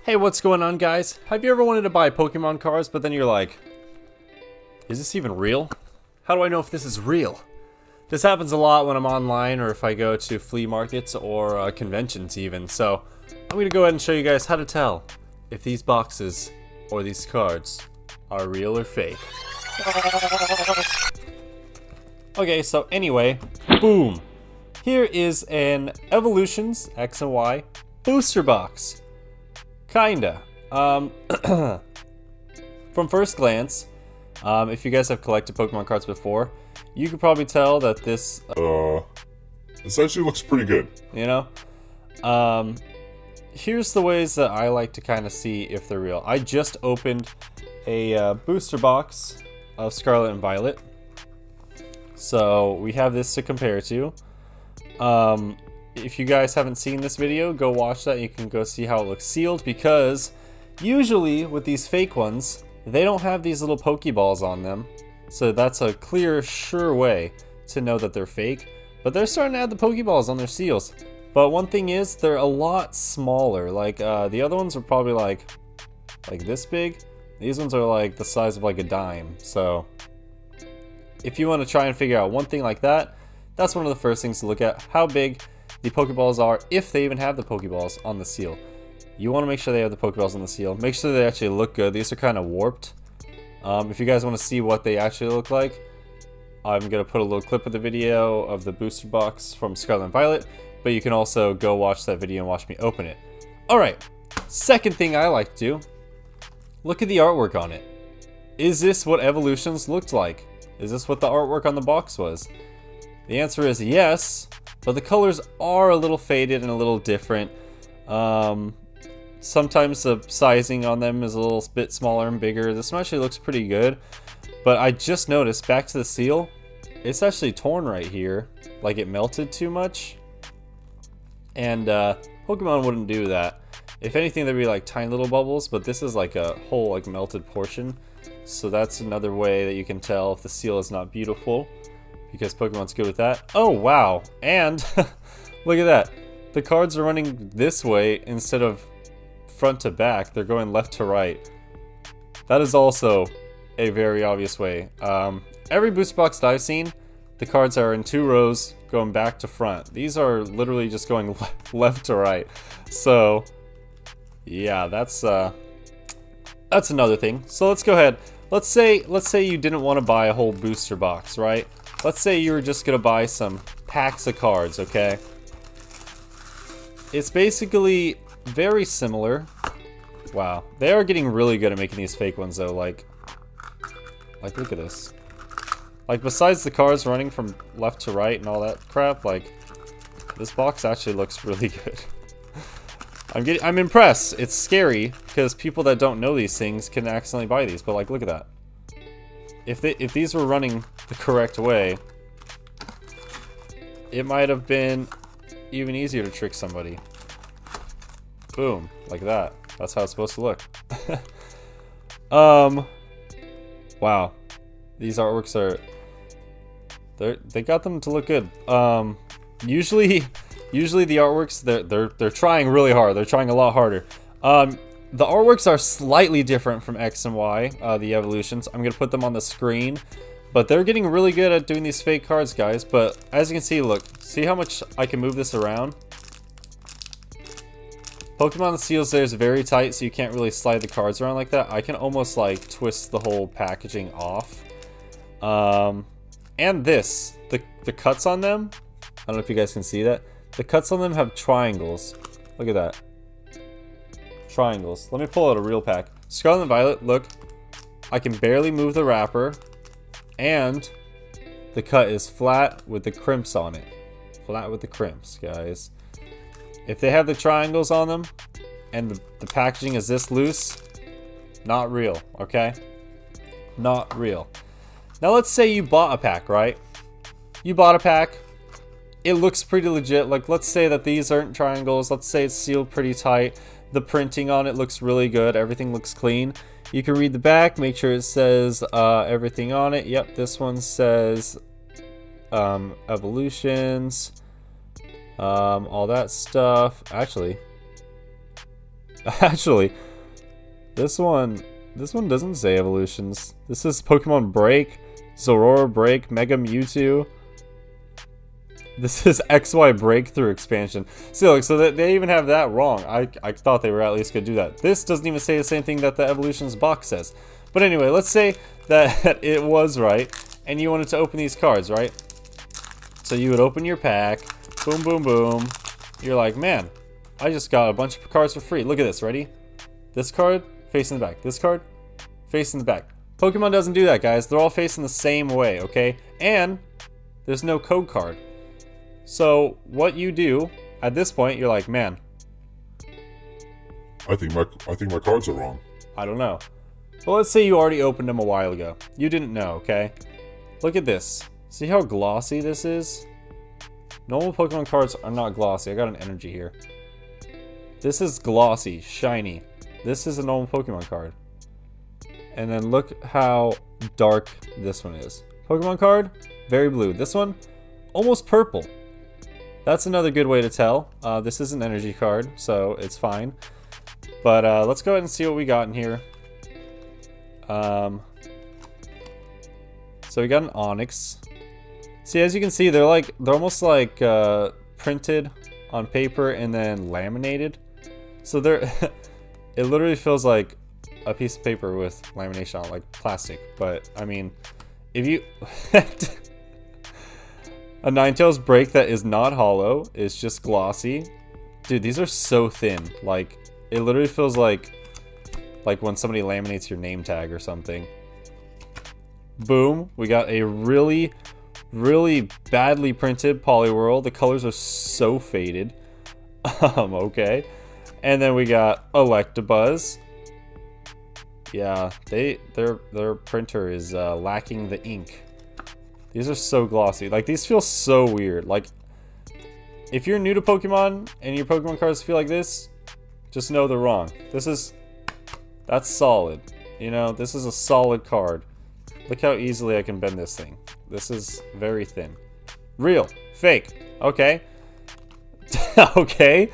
Hey, what's going on, guys? Have you ever wanted to buy Pokemon cards, but then you're like, is this even real? How do I know if this is real? This happens a lot when I'm online or if I go to flea markets or conventions even, so I'm going to go ahead and show you guys how to tell if these boxes or these cards are real or fake. Okay, so anyway, boom! Here is an Evolutions X and Y booster box. Kinda. From first glance, if you guys have collected Pokemon cards before, you could probably tell that this actually looks pretty good. You know? Here's the ways that I like to kind of see if they're real. I just opened a booster box of Scarlet and Violet. So we have this to compare to. If you guys haven't seen this video, go watch that. You can go see how it looks sealed, because usually with these fake ones, they don't have these little Pokeballs on them. So that's a clear, sure way to know that they're fake. But they're starting to add the Pokeballs on their seals. But one thing is, they're a lot smaller. Like, the other ones are probably like this big. These ones are like the size of like a dime. So if you want to try and figure out one thing like that, that's one of the first things to look at. How big the Pokeballs are, if they even have the Pokeballs on the seal. You want to make sure they have the Pokeballs on the seal. Make sure they actually look good. These are kind of warped. If you guys want to see what they actually look like, I'm going to put a little clip of the video of the booster box from Scarlet and Violet, but you can also go watch that video and watch me open it. Alright, second thing I like to do, look at the artwork on it. Is this what Evolutions looked like? Is this what the artwork on the box was? The answer is yes, but the colors are a little faded and a little different. Sometimes the sizing on them is a little bit smaller and bigger. This one actually looks pretty good, but I just noticed, back to the seal, it's actually torn right here, like it melted too much. And Pokemon wouldn't do that. If anything, there'd be like tiny little bubbles, but this is like a whole like melted portion. So that's another way that you can tell if the seal is not beautiful, because Pokemon's good with that. Oh, wow. And look at that. The cards are running this way instead of front to back. They're going left to right. That is also a very obvious way. Every booster box that I've seen, the cards are in 2 rows going back to front. These are literally just going left to right. So, yeah, that's another thing. So let's go ahead. Let's say you didn't want to buy a whole booster box, right? Let's say you were just gonna buy some packs of cards, okay? It's basically very similar. Wow, they are getting really good at making these fake ones though. Like look at this. Like, besides the cards running from left to right and all that crap, like, this box actually looks really good. I'm impressed. It's scary because people that don't know these things can accidentally buy these, but like, look at that. If these were running the correct way, it might have been even easier to trick somebody. Boom, like that. That's how it's supposed to look. Wow. These artworks are, they got them to look good. Usually the artworks, they're trying really hard. They're trying a lot harder. The artworks are slightly different from X and Y, the Evolutions. I'm gonna put them on the screen, but they're getting really good at doing these fake cards, guys. But as you can see, look, see how much I can move this around? Pokemon seals there is very tight, so you can't really slide the cards around like that. I can almost like twist the whole packaging off. And this, the cuts on them, I don't know if you guys can see that. The cuts on them have triangles. Look at that. Triangles. Let me pull out a real pack. Scarlet and Violet, look. I can barely move the wrapper. And the cut is flat with the crimps on it. Flat with the crimps, guys. If they have the triangles on them and the packaging is this loose, not real, okay? Not real. Now let's say you bought a pack, right? You bought a pack. It looks pretty legit. Like, let's say that these aren't triangles. Let's say it's sealed pretty tight. The printing on it looks really good. Everything looks clean. You can read the back. Make sure it says everything on it. Yep, this one says Evolutions. All that stuff. Actually, Actually, this one doesn't say evolutions. This is Pokemon Break, Zorora Break, Mega Mewtwo. This is XY Breakthrough expansion. See, look, so that they even have that wrong. I thought they were at least gonna do that. This doesn't even say the same thing that the evolutions box says. But anyway, let's say that it was right, and you wanted to open these cards, right? So you would open your pack, boom, boom, boom. You're like, man, I just got a bunch of cards for free. Look at this, ready? This card, facing the back. This card, facing the back. Pokemon doesn't do that, guys. They're all facing the same way, okay? And there's no code card. So what you do at this point, you're like, man, I think my cards are wrong. I don't know. Well, let's say you already opened them a while ago. You didn't know, okay? Look at this. See how glossy this is? Normal Pokemon cards are not glossy. I got an energy here. This is glossy, shiny. This is a normal Pokemon card. And then look how dark this one is. Pokemon card, very blue. This one, almost purple. That's another good way to tell. This is an energy card, so it's fine. But let's go ahead and see what we got in here. So we got an Onyx. See, as you can see, they're almost like printed on paper and then laminated. So they're it literally feels like a piece of paper with lamination on it, like plastic. But I mean, if you a Ninetales Break that is not hollow, is just glossy. Dude, these are so thin. Like, it literally feels like when somebody laminates your name tag or something. Boom, we got a really, really badly printed Poliwhirl. The colors are so faded. Okay. And then we got Electabuzz. Yeah, their printer is lacking the ink. These are so glossy. Like, these feel so weird. Like, if you're new to Pokemon and your Pokemon cards feel like this, just know they're wrong. That's solid. You know, this is a solid card. Look how easily I can bend this thing. This is very thin. Real. Fake. Okay. Okay.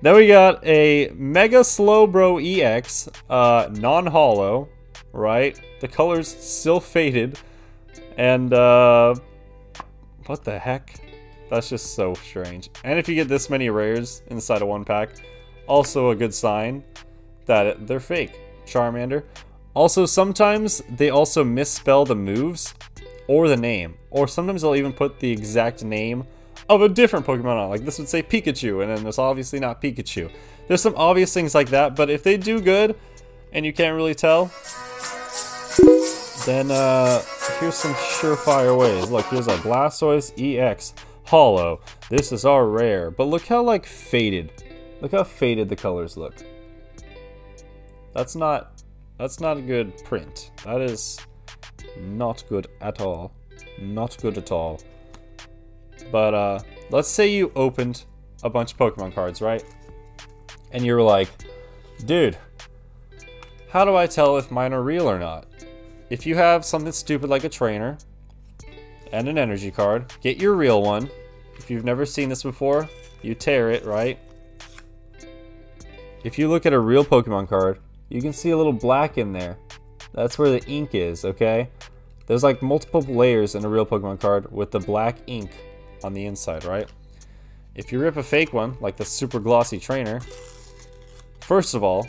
Then we got a Mega Slowbro EX, non-hollow, right? The color's still faded. And, what the heck? That's just so strange. And if you get this many rares inside of one pack, also a good sign that they're fake. Charmander. Also, sometimes they also misspell the moves or the name. Or sometimes they'll even put the exact name of a different Pokemon on. Like, this would say Pikachu, and then it's obviously not Pikachu. There's some obvious things like that, but if they do good, and you can't really tell, then, here's some surefire ways. Look, here's a Blastoise EX hollow. This is our rare. But look how, like, faded. Look how faded the colors look. That's not a good print. That is not good at all. Not good at all. But, let's say you opened a bunch of Pokemon cards, right? And you were like, dude, how do I tell if mine are real or not? If you have something stupid like a trainer and an energy card, get your real one. If you've never seen this before, you tear it, right? If you look at a real Pokemon card, you can see a little black in there. That's where the ink is, okay? There's like multiple layers in a real Pokemon card with the black ink on the inside, right? If you rip a fake one, like the super glossy trainer, first of all,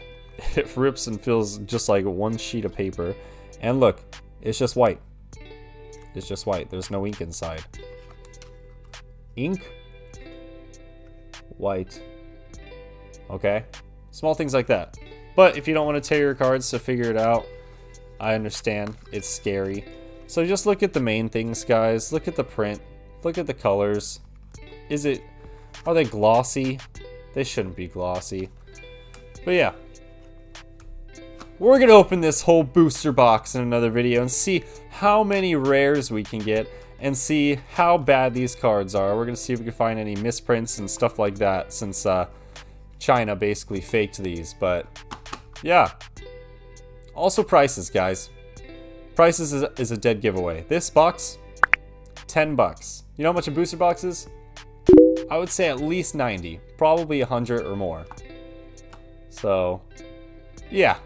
it rips and feels just like one sheet of paper. And look, it's just white. It's just white. There's no ink inside. Ink. White. Okay? Small things like that. But if you don't want to tear your cards to figure it out, I understand. It's scary. So just look at the main things, guys. Look at the print. Look at the colors. Are they glossy? They shouldn't be glossy. But yeah. We're going to open this whole booster box in another video and see how many rares we can get and see how bad these cards are. We're going to see if we can find any misprints and stuff like that since China basically faked these. But yeah. Also prices, guys. Prices is a dead giveaway. This box, $10. You know how much a booster box is? I would say at least 90, probably 100 or more. So, yeah.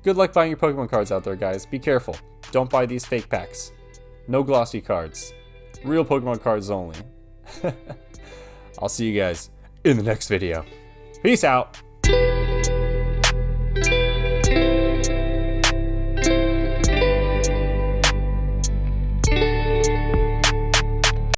Good luck buying your Pokemon cards out there, guys. Be careful. Don't buy these fake packs. No glossy cards. Real Pokemon cards only. I'll see you guys in the next video. Peace out.